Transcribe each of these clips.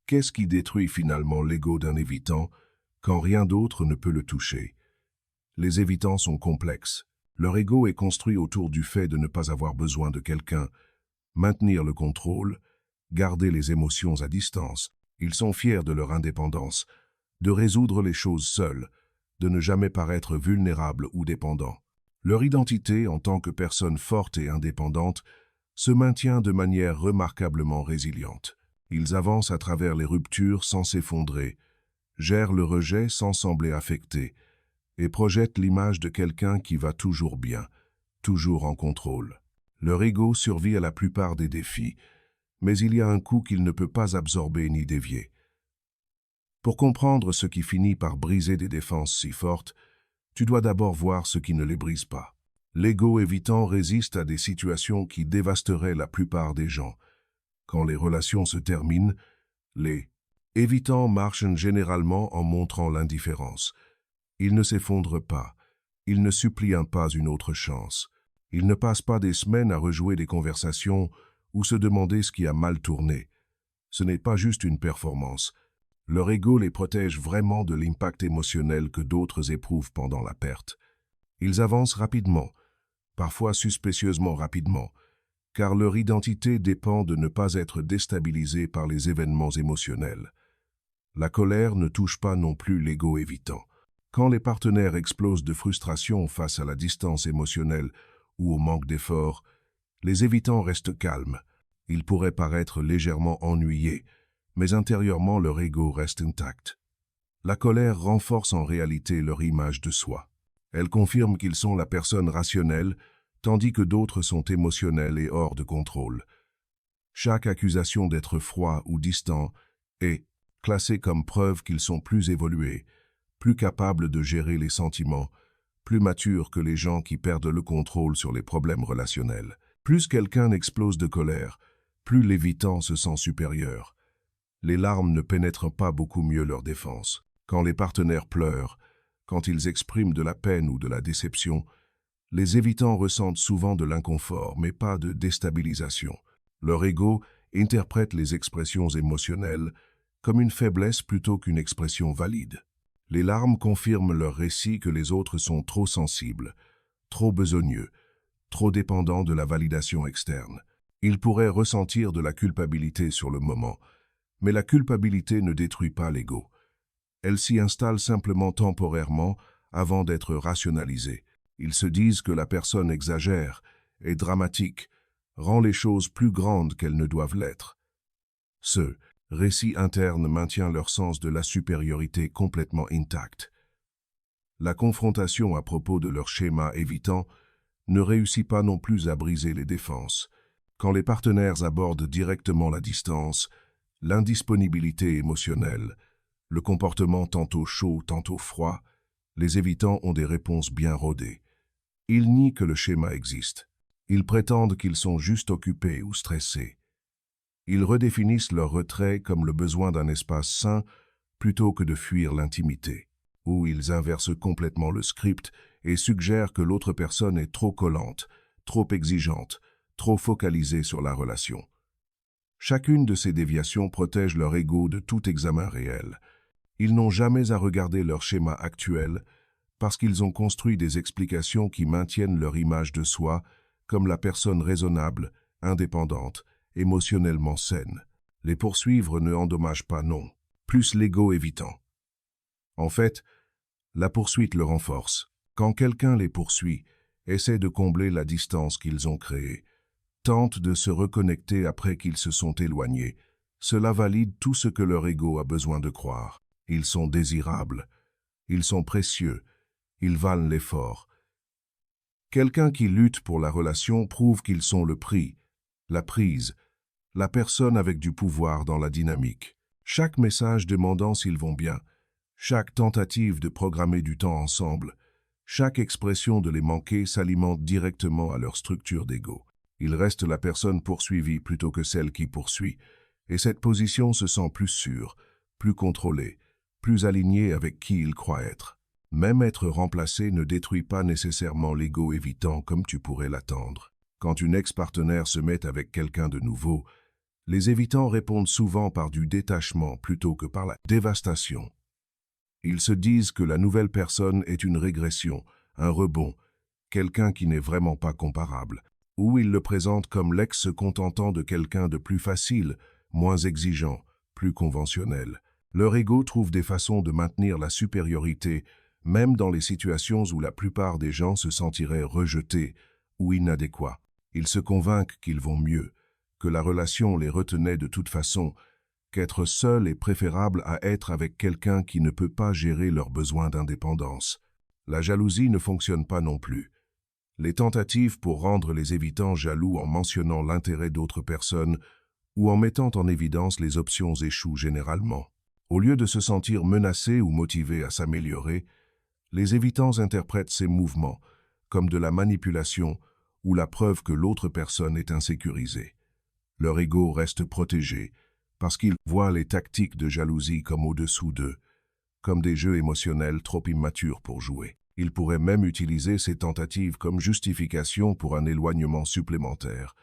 Qu'est-ce qui détruit finalement l'ego d'un évitant quand rien d'autre ne peut le toucher? Les évitants sont complexes. Leur ego est construit autour du fait de ne pas avoir besoin de quelqu'un, maintenir le contrôle, garder les émotions à distance. Ils sont fiers de leur indépendance, de résoudre les choses seuls, de ne jamais paraître vulnérables ou dépendants. Leur identité en tant que personne forte et indépendante se maintient de manière remarquablement résiliente. Ils avancent à travers les ruptures sans s'effondrer, gèrent le rejet sans sembler affectés, et projettent l'image de quelqu'un qui va toujours bien, toujours en contrôle. Leur ego survit à la plupart des défis, mais il y a un coup qu'il ne peut pas absorber ni dévier. Pour comprendre ce qui finit par briser des défenses si fortes, tu dois d'abord voir ce qui ne les brise pas. L'ego évitant résiste à des situations qui dévasteraient la plupart des gens. Quand les relations se terminent, les évitants marchent généralement en montrant l'indifférence. Ils ne s'effondrent pas, ils ne supplient pas une autre chance. Ils ne passent pas des semaines à rejouer des conversations ou se demander ce qui a mal tourné. Ce n'est pas juste une performance. Leur ego les protège vraiment de l'impact émotionnel que d'autres éprouvent pendant la perte. Ils avancent rapidement, parfois suspicieusement rapidement, car leur identité dépend de ne pas être déstabilisée par les événements émotionnels. La colère ne touche pas non plus l'ego évitant. Quand les partenaires explosent de frustration face à la distance émotionnelle ou au manque d'effort, les évitants restent calmes. Ils pourraient paraître légèrement ennuyés, mais intérieurement leur ego reste intact. La colère renforce en réalité leur image de soi. Elle confirme qu'ils sont la personne rationnelle, tandis que d'autres sont émotionnels et hors de contrôle. Chaque accusation d'être froid ou distant est classée comme preuve qu'ils sont plus évolués, plus capables de gérer les sentiments, plus matures que les gens qui perdent le contrôle sur les problèmes relationnels. Plus quelqu'un explose de colère, plus l'évitant se sent supérieur. Les larmes ne pénètrent pas beaucoup mieux leur défense. Quand les partenaires pleurent, quand ils expriment de la peine ou de la déception, les évitants ressentent souvent de l'inconfort, mais pas de déstabilisation. Leur ego interprète les expressions émotionnelles comme une faiblesse plutôt qu'une expression valide. Les larmes confirment leur récit que les autres sont trop sensibles, trop besogneux, trop dépendants de la validation externe. Ils pourraient ressentir de la culpabilité sur le moment, mais la culpabilité ne détruit pas l'ego. Elle s'y installe simplement temporairement avant d'être rationalisée. Ils se disent que la personne exagère, est dramatique, rend les choses plus grandes qu'elles ne doivent l'être. Ce récit interne maintient leur sens de la supériorité complètement intact. La confrontation à propos de leur schéma évitant ne réussit pas non plus à briser les défenses. Quand les partenaires abordent directement la distance, l'indisponibilité émotionnelle, le comportement tantôt chaud, tantôt froid, les évitants ont des réponses bien rodées. Ils nient que le schéma existe. Ils prétendent qu'ils sont juste occupés ou stressés. Ils redéfinissent leur retrait comme le besoin d'un espace sain plutôt que de fuir l'intimité. Ou ils inversent complètement le script et suggèrent que l'autre personne est trop collante, trop exigeante, trop focalisée sur la relation. Chacune de ces déviations protège leur ego de tout examen réel. Ils n'ont jamais à regarder leur schéma actuel parce qu'ils ont construit des explications qui maintiennent leur image de soi comme la personne raisonnable, indépendante, émotionnellement saine. Les poursuivre ne endommage pas, non, plus l'ego évitant. En fait, la poursuite le renforce. Quand quelqu'un les poursuit, essaie de combler la distance qu'ils ont créée, tente de se reconnecter après qu'ils se sont éloignés, cela valide tout ce que leur ego a besoin de croire. Ils sont désirables, ils sont précieux, ils valent l'effort. Quelqu'un qui lutte pour la relation prouve qu'ils sont le prix, la prise, la personne avec du pouvoir dans la dynamique. Chaque message demandant s'ils vont bien, chaque tentative de programmer du temps ensemble, chaque expression de les manquer s'alimente directement à leur structure d'ego. Ils restent la personne poursuivie plutôt que celle qui poursuit, et cette position se sent plus sûre, plus contrôlée, plus alignée avec qui ils croient être. Même être remplacé ne détruit pas nécessairement l'ego évitant comme tu pourrais l'attendre. Quand une ex-partenaire se met avec quelqu'un de nouveau, Les évitants répondent souvent par du détachement plutôt que par la dévastation. Ils se disent que la nouvelle personne est une régression, un rebond, quelqu'un qui n'est vraiment pas comparable, ou ils le présentent comme l'ex se contentant de quelqu'un de plus facile, moins exigeant, plus conventionnel. Leur ego trouve des façons de maintenir la supériorité, même dans les situations où la plupart des gens se sentiraient rejetés ou inadéquats. Ils se convainquent qu'ils vont mieux, que la relation les retenait de toute façon, qu'être seul est préférable à être avec quelqu'un qui ne peut pas gérer leurs besoins d'indépendance. La jalousie ne fonctionne pas non plus. Les tentatives pour rendre les évitants jaloux en mentionnant l'intérêt d'autres personnes ou en mettant en évidence les options échouent généralement. Au lieu de se sentir menacés ou motivés à s'améliorer, les évitants interprètent ces mouvements comme de la manipulation ou la preuve que l'autre personne est insécurisée. Leur ego reste protégé parce qu'ils voient les tactiques de jalousie comme au-dessous d'eux, comme des jeux émotionnels trop immatures pour jouer. Ils pourraient même utiliser ces tentatives comme justification pour un éloignement supplémentaire,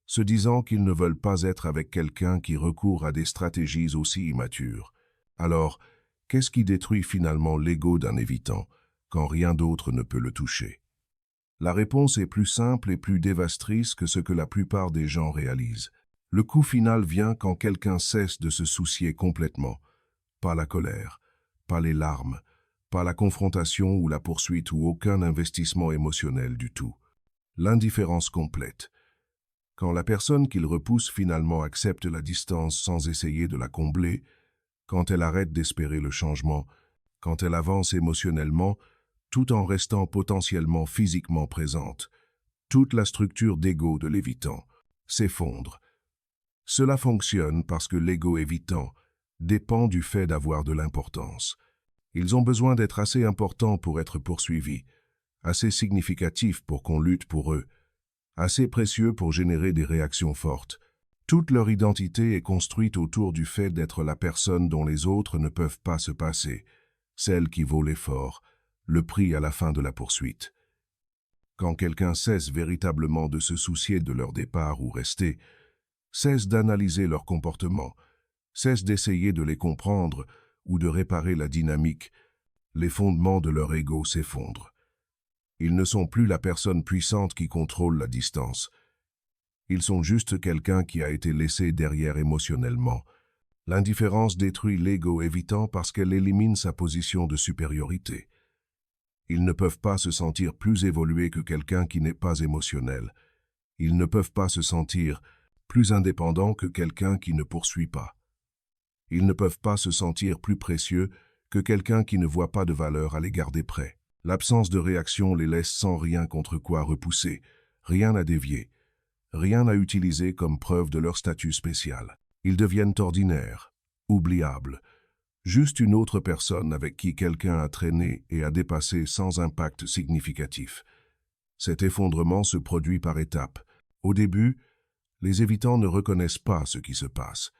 se disant qu'ils ne veulent pas être avec quelqu'un qui recourt à des stratégies aussi immatures. Alors, qu'est-ce qui détruit finalement l'ego d'un évitant, quand rien d'autre ne peut le toucher? La réponse est plus simple et plus dévastatrice que ce que la plupart des gens réalisent. Le coup final vient quand quelqu'un cesse de se soucier complètement. Pas la colère, pas les larmes, pas la confrontation ou la poursuite ou aucun investissement émotionnel du tout. L'indifférence complète. Quand la personne qu'il repousse finalement accepte la distance sans essayer de la combler, quand elle arrête d'espérer le changement, quand elle avance émotionnellement, tout en restant potentiellement physiquement présente, toute la structure d'ego de l'évitant s'effondre. Cela fonctionne parce que l'ego évitant dépend du fait d'avoir de l'importance. Ils ont besoin d'être assez importants pour être poursuivis, assez significatifs pour qu'on lutte pour eux, assez précieux pour générer des réactions fortes. Toute leur identité est construite autour du fait d'être la personne dont les autres ne peuvent pas se passer, celle qui vaut l'effort, le prix à la fin de la poursuite. Quand quelqu'un cesse véritablement de se soucier de leur départ ou rester, cesse d'analyser leur comportement, cesse d'essayer de les comprendre ou de réparer la dynamique, les fondements de leur ego s'effondrent. Ils ne sont plus la personne puissante qui contrôle la distance. Ils sont juste quelqu'un qui a été laissé derrière émotionnellement. L'indifférence détruit l'ego évitant parce qu'elle élimine sa position de supériorité. Ils ne peuvent pas se sentir plus évolués que quelqu'un qui n'est pas émotionnel. Ils ne peuvent pas se sentir plus indépendants que quelqu'un qui ne poursuit pas. Ils ne peuvent pas se sentir plus précieux que quelqu'un qui ne voit pas de valeur à l'égard des prêts. L'absence de réaction les laisse sans rien contre quoi repousser, rien à dévier, rien à utiliser comme preuve de leur statut spécial. Ils deviennent ordinaires, oubliables, juste une autre personne avec qui quelqu'un a traîné et a dépassé sans impact significatif. Cet effondrement se produit par étapes. Au début, les évitants ne reconnaissent pas ce qui se passe.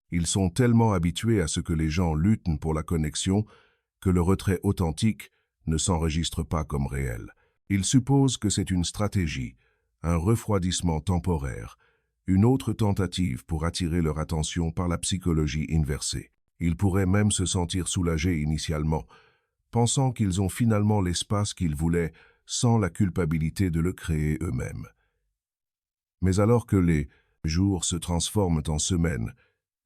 Ils sont tellement habitués à ce que les gens luttent pour la connexion que le retrait authentique ne s'enregistre pas comme réel. Ils supposent que c'est une stratégie, un refroidissement temporaire, une autre tentative pour attirer leur attention par la psychologie inversée. Ils pourraient même se sentir soulagés initialement, pensant qu'ils ont finalement l'espace qu'ils voulaient sans la culpabilité de le créer eux-mêmes. Mais alors que les jours se transforment en semaines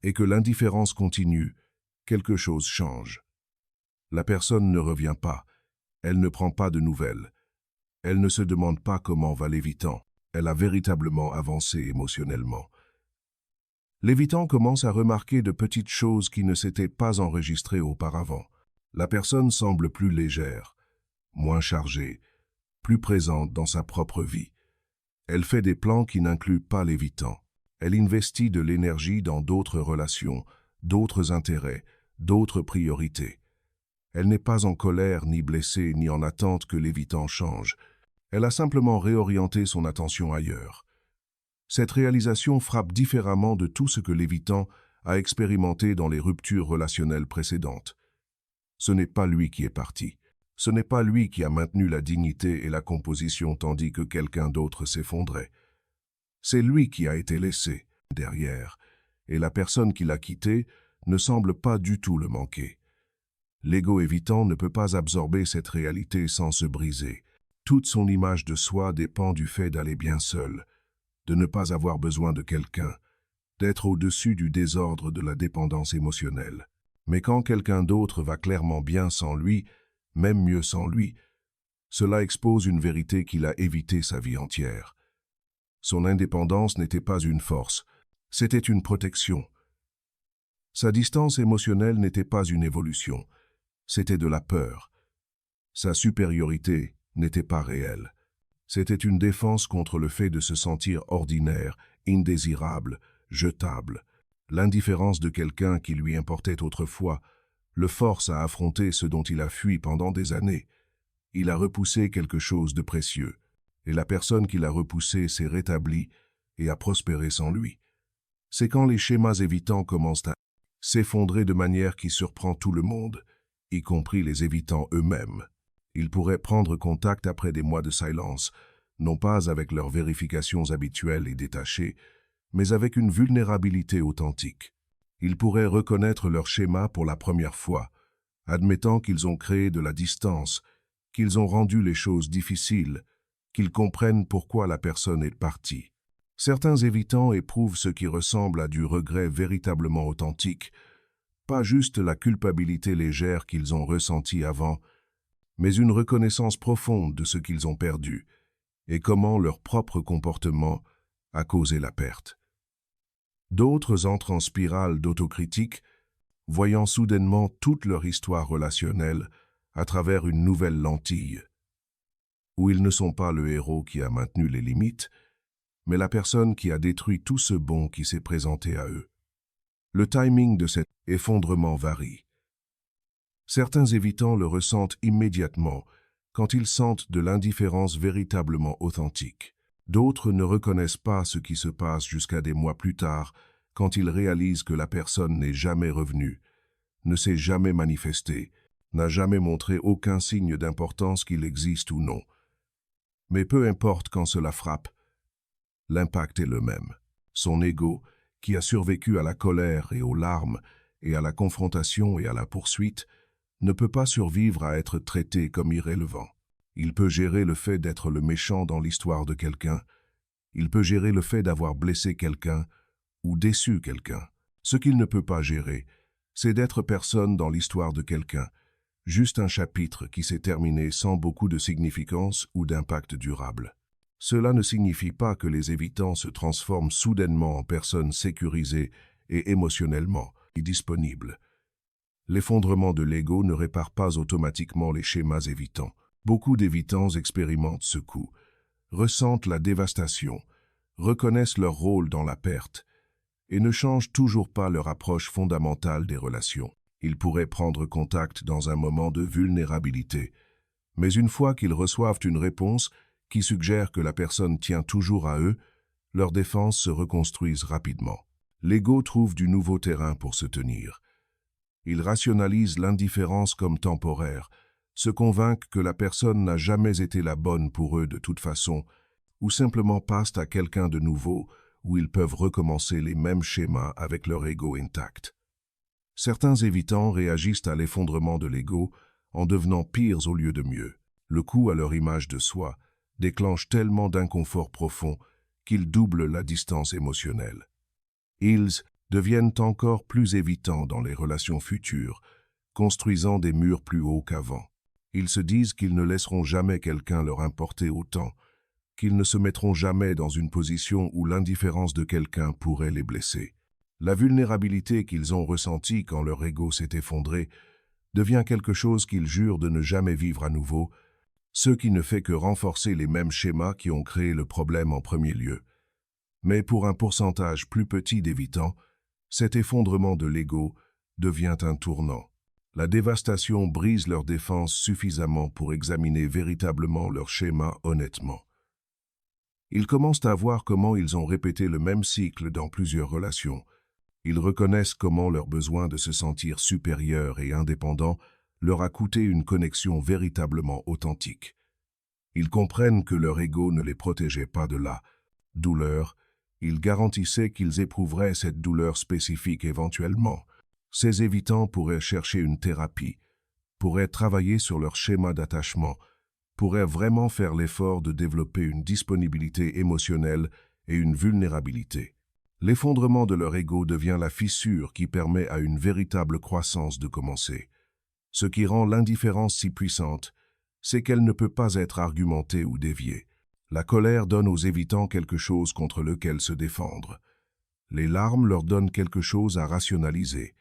et que l'indifférence continue, quelque chose change. La personne ne revient pas, elle ne prend pas de nouvelles, elle ne se demande pas comment va l'évitant, elle a véritablement avancé émotionnellement. L'évitant commence à remarquer de petites choses qui ne s'étaient pas enregistrées auparavant. La personne semble plus légère, moins chargée, plus présente dans sa propre vie. Elle fait des plans qui n'incluent pas l'évitant. Elle investit de l'énergie dans d'autres relations, d'autres intérêts, d'autres priorités. Elle n'est pas en colère, ni blessée, ni en attente que l'évitant change. Elle a simplement réorienté son attention ailleurs. Cette réalisation frappe différemment de tout ce que l'évitant a expérimenté dans les ruptures relationnelles précédentes. Ce n'est pas lui qui est parti. Ce n'est pas lui qui a maintenu la dignité et la composition tandis que quelqu'un d'autre s'effondrait. C'est lui qui a été laissé. derrière, et la personne qui l'a quitté ne semble pas du tout le manquer. L'ego évitant ne peut pas absorber cette réalité sans se briser. Toute son image de soi dépend du fait d'aller bien seul, de ne pas avoir besoin de quelqu'un, d'être au-dessus du désordre de la dépendance émotionnelle. Mais quand quelqu'un d'autre va clairement bien sans lui, même mieux sans lui, cela expose une vérité qu'il a évitée sa vie entière. Son indépendance n'était pas une force, c'était une protection. Sa distance émotionnelle n'était pas une évolution, c'était de la peur. Sa supériorité n'était pas réelle. C'était une défense contre le fait de se sentir ordinaire, indésirable, jetable. L'indifférence de quelqu'un qui lui importait autrefois le force à affronter ce dont il a fui pendant des années. Il a repoussé quelque chose de précieux, et la personne qui l'a repoussé s'est rétablie et a prospéré sans lui. C'est quand les schémas évitants commencent à s'effondrer de manière qui surprend tout le monde, y compris les évitants eux-mêmes. Ils pourraient prendre contact après des mois de silence, non pas avec leurs vérifications habituelles et détachées, mais avec une vulnérabilité authentique. Ils pourraient reconnaître leur schéma pour la première fois, admettant qu'ils ont créé de la distance, qu'ils ont rendu les choses difficiles, qu'ils comprennent pourquoi la personne est partie. Certains évitants éprouvent ce qui ressemble à du regret véritablement authentique, pas juste la culpabilité légère qu'ils ont ressentie avant, mais une reconnaissance profonde de ce qu'ils ont perdu et comment leur propre comportement a causé la perte. D'autres entrent en spirale d'autocritique, voyant soudainement toute leur histoire relationnelle à travers une nouvelle lentille, où ils ne sont pas le héros qui a maintenu les limites, mais la personne qui a détruit tout ce bon qui s'est présenté à eux. Le timing de cet effondrement varie. Certains évitants le ressentent immédiatement quand ils sentent de l'indifférence véritablement authentique. D'autres ne reconnaissent pas ce qui se passe jusqu'à des mois plus tard, quand ils réalisent que la personne n'est jamais revenue, ne s'est jamais manifestée, n'a jamais montré aucun signe d'importance qu'il existe ou non. Mais peu importe quand cela frappe, l'impact est le même. Son ego, qui a survécu à la colère et aux larmes, et à la confrontation et à la poursuite, ne peut pas survivre à être traité comme irrélevant. Il peut gérer le fait d'être le méchant dans l'histoire de quelqu'un, il peut gérer le fait d'avoir blessé quelqu'un ou déçu quelqu'un. Ce qu'il ne peut pas gérer, c'est d'être personne dans l'histoire de quelqu'un, juste un chapitre qui s'est terminé sans beaucoup de significance ou d'impact durable. Cela ne signifie pas que les évitants se transforment soudainement en personnes sécurisées et émotionnellement disponibles. L'effondrement de l'ego ne répare pas automatiquement les schémas évitants. Beaucoup d'évitants expérimentent ce coup, ressentent la dévastation, reconnaissent leur rôle dans la perte et ne changent toujours pas leur approche fondamentale des relations. Ils pourraient prendre contact dans un moment de vulnérabilité, mais une fois qu'ils reçoivent une réponse qui suggère que la personne tient toujours à eux, leurs défenses se reconstruisent rapidement. L'ego trouve du nouveau terrain pour se tenir. Ils rationalisent l'indifférence comme temporaire, se convainquent que la personne n'a jamais été la bonne pour eux de toute façon, ou simplement passent à quelqu'un de nouveau où ils peuvent recommencer les mêmes schémas avec leur ego intact. Certains évitants réagissent à l'effondrement de l'ego en devenant pires au lieu de mieux. Le coup à leur image de soi déclenche tellement d'inconfort profond qu'ils doublent la distance émotionnelle. Ils deviennent encore plus évitants dans les relations futures, construisant des murs plus hauts qu'avant. Ils se disent qu'ils ne laisseront jamais quelqu'un leur importer autant, qu'ils ne se mettront jamais dans une position où l'indifférence de quelqu'un pourrait les blesser. La vulnérabilité qu'ils ont ressentie quand leur ego s'est effondré devient quelque chose qu'ils jurent de ne jamais vivre à nouveau, ce qui ne fait que renforcer les mêmes schémas qui ont créé le problème en premier lieu. Mais pour un pourcentage plus petit d'évitants, cet effondrement de l'ego devient un tournant. La dévastation brise leur défense suffisamment pour examiner véritablement leur schéma honnêtement. Ils commencent à voir comment ils ont répété le même cycle dans plusieurs relations. Ils reconnaissent comment leur besoin de se sentir supérieur et indépendant leur a coûté une connexion véritablement authentique. Ils comprennent que leur ego ne les protégeait pas de la douleur Il garantissait qu'ils éprouveraient cette douleur spécifique éventuellement. Ces évitants pourraient chercher une thérapie, pourraient travailler sur leur schéma d'attachement, pourraient vraiment faire l'effort de développer une disponibilité émotionnelle et une vulnérabilité. L'effondrement de leur ego devient la fissure qui permet à une véritable croissance de commencer. Ce qui rend l'indifférence si puissante, c'est qu'elle ne peut pas être argumentée ou déviée. La colère donne aux évitants quelque chose contre lequel se défendre. Les larmes leur donnent quelque chose à rationaliser.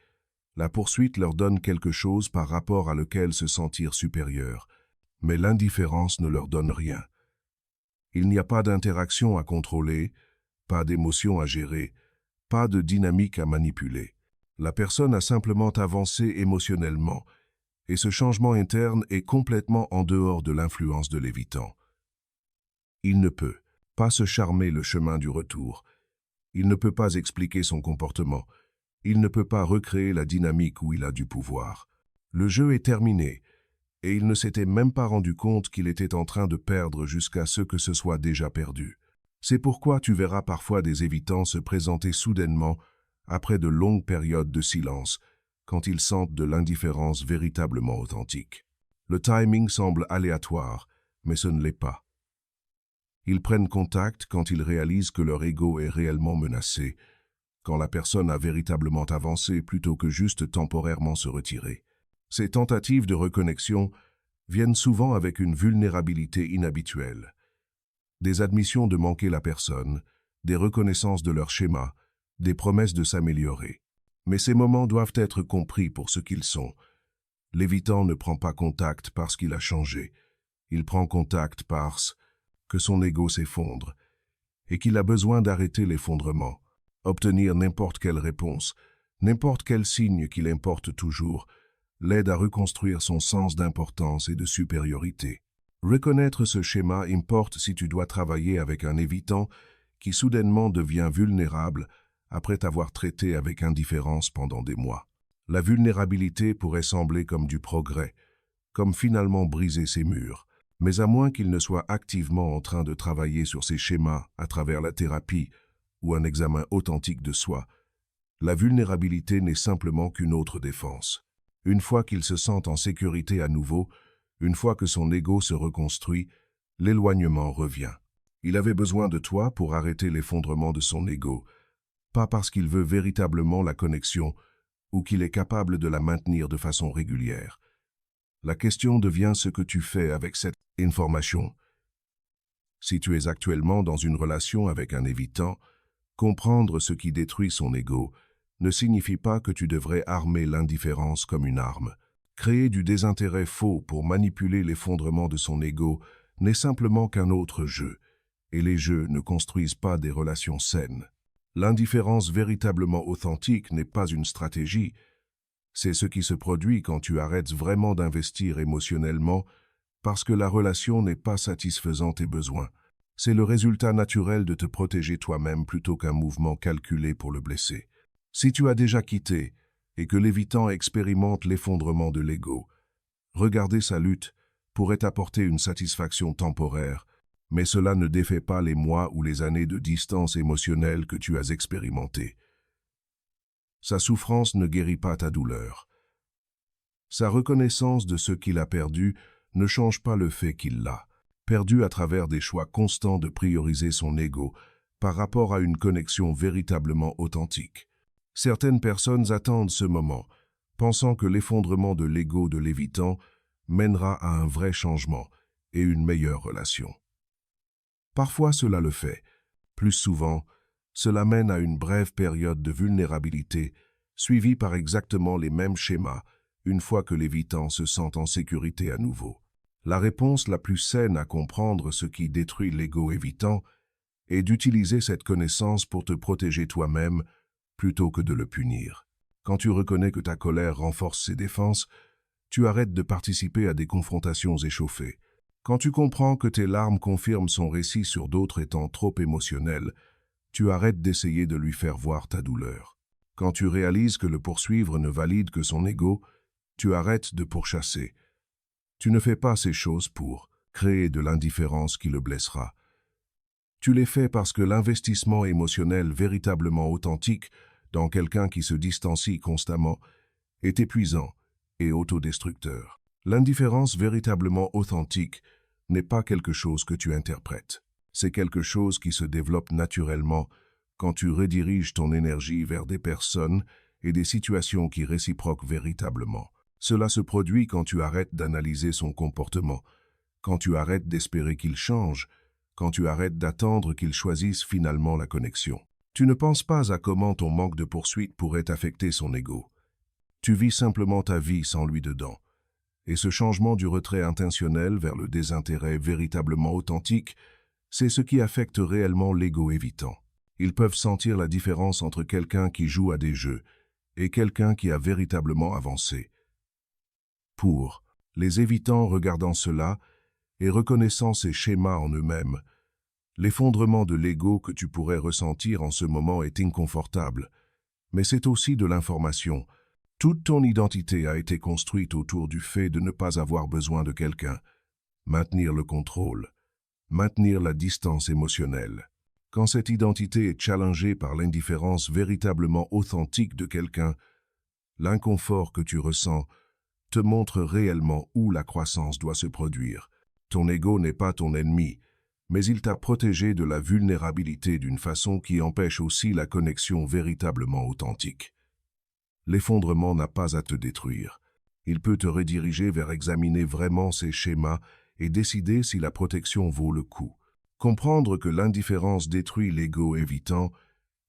La poursuite leur donne quelque chose par rapport à lequel se sentir supérieur. Mais l'indifférence ne leur donne rien. Il n'y a pas d'interaction à contrôler, pas d'émotion à gérer, pas de dynamique à manipuler. La personne a simplement avancé émotionnellement, et ce changement interne est complètement en dehors de l'influence de l'évitant. Il ne peut pas se charmer le chemin du retour. Il ne peut pas expliquer son comportement. Il ne peut pas recréer la dynamique où il a du pouvoir. Le jeu est terminé, et il ne s'était même pas rendu compte qu'il était en train de perdre jusqu'à ce que ce soit déjà perdu. C'est pourquoi tu verras parfois des évitants se présenter soudainement après de longues périodes de silence, quand ils sentent de l'indifférence véritablement authentique. Le timing semble aléatoire, mais ce ne l'est pas. Ils prennent contact quand ils réalisent que leur ego est réellement menacé, quand la personne a véritablement avancé plutôt que juste temporairement se retirer. Ces tentatives de reconnexion viennent souvent avec une vulnérabilité inhabituelle. Des admissions de manquer la personne, des reconnaissances de leur schéma, des promesses de s'améliorer. Mais ces moments doivent être compris pour ce qu'ils sont. L'évitant ne prend pas contact parce qu'il a changé. Il prend contact parce que son ego s'effondre et qu'il a besoin d'arrêter l'effondrement, obtenir n'importe quelle réponse, n'importe quel signe qu'il importe toujours, l'aide à reconstruire son sens d'importance et de supériorité. Reconnaître ce schéma importe si tu dois travailler avec un évitant qui soudainement devient vulnérable après t'avoir traité avec indifférence pendant des mois. La vulnérabilité pourrait sembler comme du progrès, comme finalement briser ses murs, mais à moins qu'il ne soit activement en train de travailler sur ses schémas à travers la thérapie ou un examen authentique de soi, la vulnérabilité n'est simplement qu'une autre défense. Une fois qu'il se sent en sécurité à nouveau, une fois que son ego se reconstruit, l'éloignement revient. Il avait besoin de toi pour arrêter l'effondrement de son ego, pas parce qu'il veut véritablement la connexion ou qu'il est capable de la maintenir de façon régulière. La question devient ce que tu fais avec cette information. Si tu es actuellement dans une relation avec un évitant, comprendre ce qui détruit son ego ne signifie pas que tu devrais armer l'indifférence comme une arme. Créer du désintérêt faux pour manipuler l'effondrement de son ego n'est simplement qu'un autre jeu, et les jeux ne construisent pas des relations saines. L'indifférence véritablement authentique n'est pas une stratégie, c'est ce qui se produit quand tu arrêtes vraiment d'investir émotionnellement parce que la relation n'est pas satisfaisant tes besoins. C'est le résultat naturel de te protéger toi-même plutôt qu'un mouvement calculé pour le blesser. Si tu as déjà quitté et que l'évitant expérimente l'effondrement de l'ego, regarder sa lutte pourrait apporter une satisfaction temporaire, mais cela ne défait pas les mois ou les années de distance émotionnelle que tu as expérimentées. Sa souffrance ne guérit pas ta douleur. Sa reconnaissance de ce qu'il a perdu ne change pas le fait qu'il l'a perdu à travers des choix constants de prioriser son ego par rapport à une connexion véritablement authentique. Certaines personnes attendent ce moment, pensant que l'effondrement de l'ego de l'évitant mènera à un vrai changement et une meilleure relation. Parfois cela le fait. Plus souvent, cela mène à une brève période de vulnérabilité, suivie par exactement les mêmes schémas, une fois que l'évitant se sent en sécurité à nouveau. La réponse la plus saine à comprendre ce qui détruit l'ego évitant est d'utiliser cette connaissance pour te protéger toi-même plutôt que de le punir. Quand tu reconnais que ta colère renforce ses défenses, tu arrêtes de participer à des confrontations échauffées. Quand tu comprends que tes larmes confirment son récit sur d'autres étant trop émotionnels, tu arrêtes d'essayer de lui faire voir ta douleur. Quand tu réalises que le poursuivre ne valide que son ego, tu arrêtes de pourchasser. Tu ne fais pas ces choses pour créer de l'indifférence qui le blessera. Tu les fais parce que l'investissement émotionnel véritablement authentique dans quelqu'un qui se distancie constamment est épuisant et autodestructeur. L'indifférence véritablement authentique n'est pas quelque chose que tu interprètes. C'est quelque chose qui se développe naturellement quand tu rediriges ton énergie vers des personnes et des situations qui réciproquent véritablement. Cela se produit quand tu arrêtes d'analyser son comportement, quand tu arrêtes d'espérer qu'il change, quand tu arrêtes d'attendre qu'il choisisse finalement la connexion. Tu ne penses pas à comment ton manque de poursuite pourrait affecter son ego. Tu vis simplement ta vie sans lui dedans. Et ce changement du retrait intentionnel vers le désintérêt véritablement authentique, c'est ce qui affecte réellement l'ego évitant. Ils peuvent sentir la différence entre quelqu'un qui joue à des jeux et quelqu'un qui a véritablement avancé. Pour les évitants regardant cela et reconnaissant ces schémas en eux-mêmes, l'effondrement de l'ego que tu pourrais ressentir en ce moment est inconfortable, mais c'est aussi de l'information. Toute ton identité a été construite autour du fait de ne pas avoir besoin de quelqu'un, maintenir le contrôle, maintenir la distance émotionnelle. Quand cette identité est challengée par l'indifférence véritablement authentique de quelqu'un, l'inconfort que tu ressens te montre réellement où la croissance doit se produire. Ton ego n'est pas ton ennemi, mais il t'a protégé de la vulnérabilité d'une façon qui empêche aussi la connexion véritablement authentique. L'effondrement n'a pas à te détruire. Il peut te rediriger vers examiner vraiment ces schémas et décider si la protection vaut le coup. Comprendre que l'indifférence détruit l'ego évitant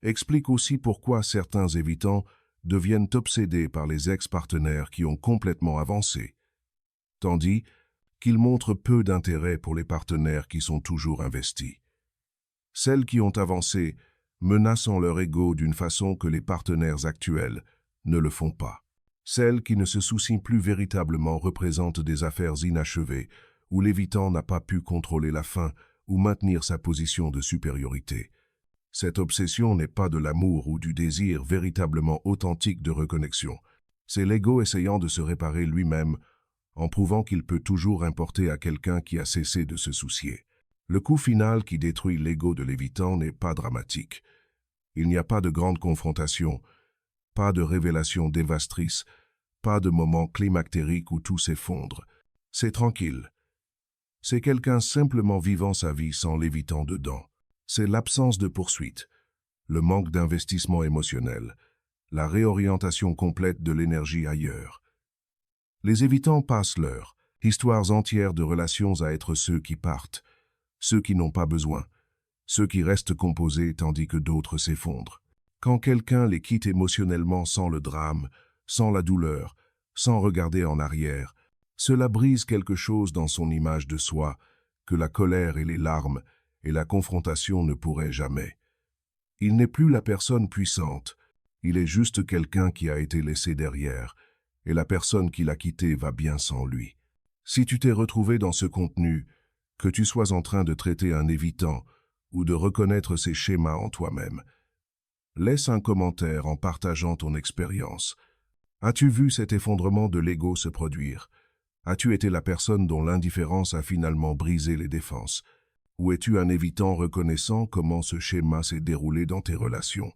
explique aussi pourquoi certains évitants deviennent obsédés par les ex-partenaires qui ont complètement avancé, tandis qu'ils montrent peu d'intérêt pour les partenaires qui sont toujours investis. Celles qui ont avancé menaçant leur ego d'une façon que les partenaires actuels ne le font pas. Celles qui ne se soucient plus véritablement représentent des affaires inachevées où l'évitant n'a pas pu contrôler la fin ou maintenir sa position de supériorité. Cette obsession n'est pas de l'amour ou du désir véritablement authentique de reconnexion. C'est l'ego essayant de se réparer lui-même en prouvant qu'il peut toujours importer à quelqu'un qui a cessé de se soucier. Le coup final qui détruit l'ego de l'évitant n'est pas dramatique. Il n'y a pas de grande confrontation, pas de révélation dévastatrice, pas de moment climactérique où tout s'effondre. C'est tranquille. C'est quelqu'un simplement vivant sa vie sans l'évitant dedans. C'est l'absence de poursuite, le manque d'investissement émotionnel, la réorientation complète de l'énergie ailleurs. Les évitants passent leur histoires entières de relations à être ceux qui partent, ceux qui n'ont pas besoin, ceux qui restent composés tandis que d'autres s'effondrent. Quand quelqu'un les quitte émotionnellement sans le drame, sans la douleur, sans regarder en arrière, cela brise quelque chose dans son image de soi que la colère et les larmes et la confrontation ne pourraient jamais. Il n'est plus la personne puissante, il est juste quelqu'un qui a été laissé derrière, et la personne qui l'a quitté va bien sans lui. Si tu t'es retrouvé dans ce contenu, que tu sois en train de traiter un évitant ou de reconnaître ces schémas en toi-même, laisse un commentaire en partageant ton expérience. As-tu vu cet effondrement de l'ego se produire? As-tu été la personne dont l'indifférence a finalement brisé les défenses? Ou es-tu un évitant reconnaissant comment ce schéma s'est déroulé dans tes relations?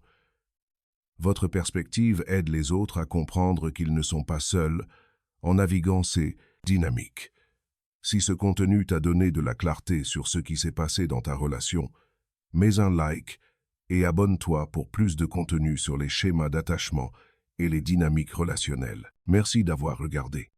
Votre perspective aide les autres à comprendre qu'ils ne sont pas seuls en naviguant ces dynamiques. Si ce contenu t'a donné de la clarté sur ce qui s'est passé dans ta relation, mets un like et abonne-toi pour plus de contenu sur les schémas d'attachement et les dynamiques relationnelles. Merci d'avoir regardé.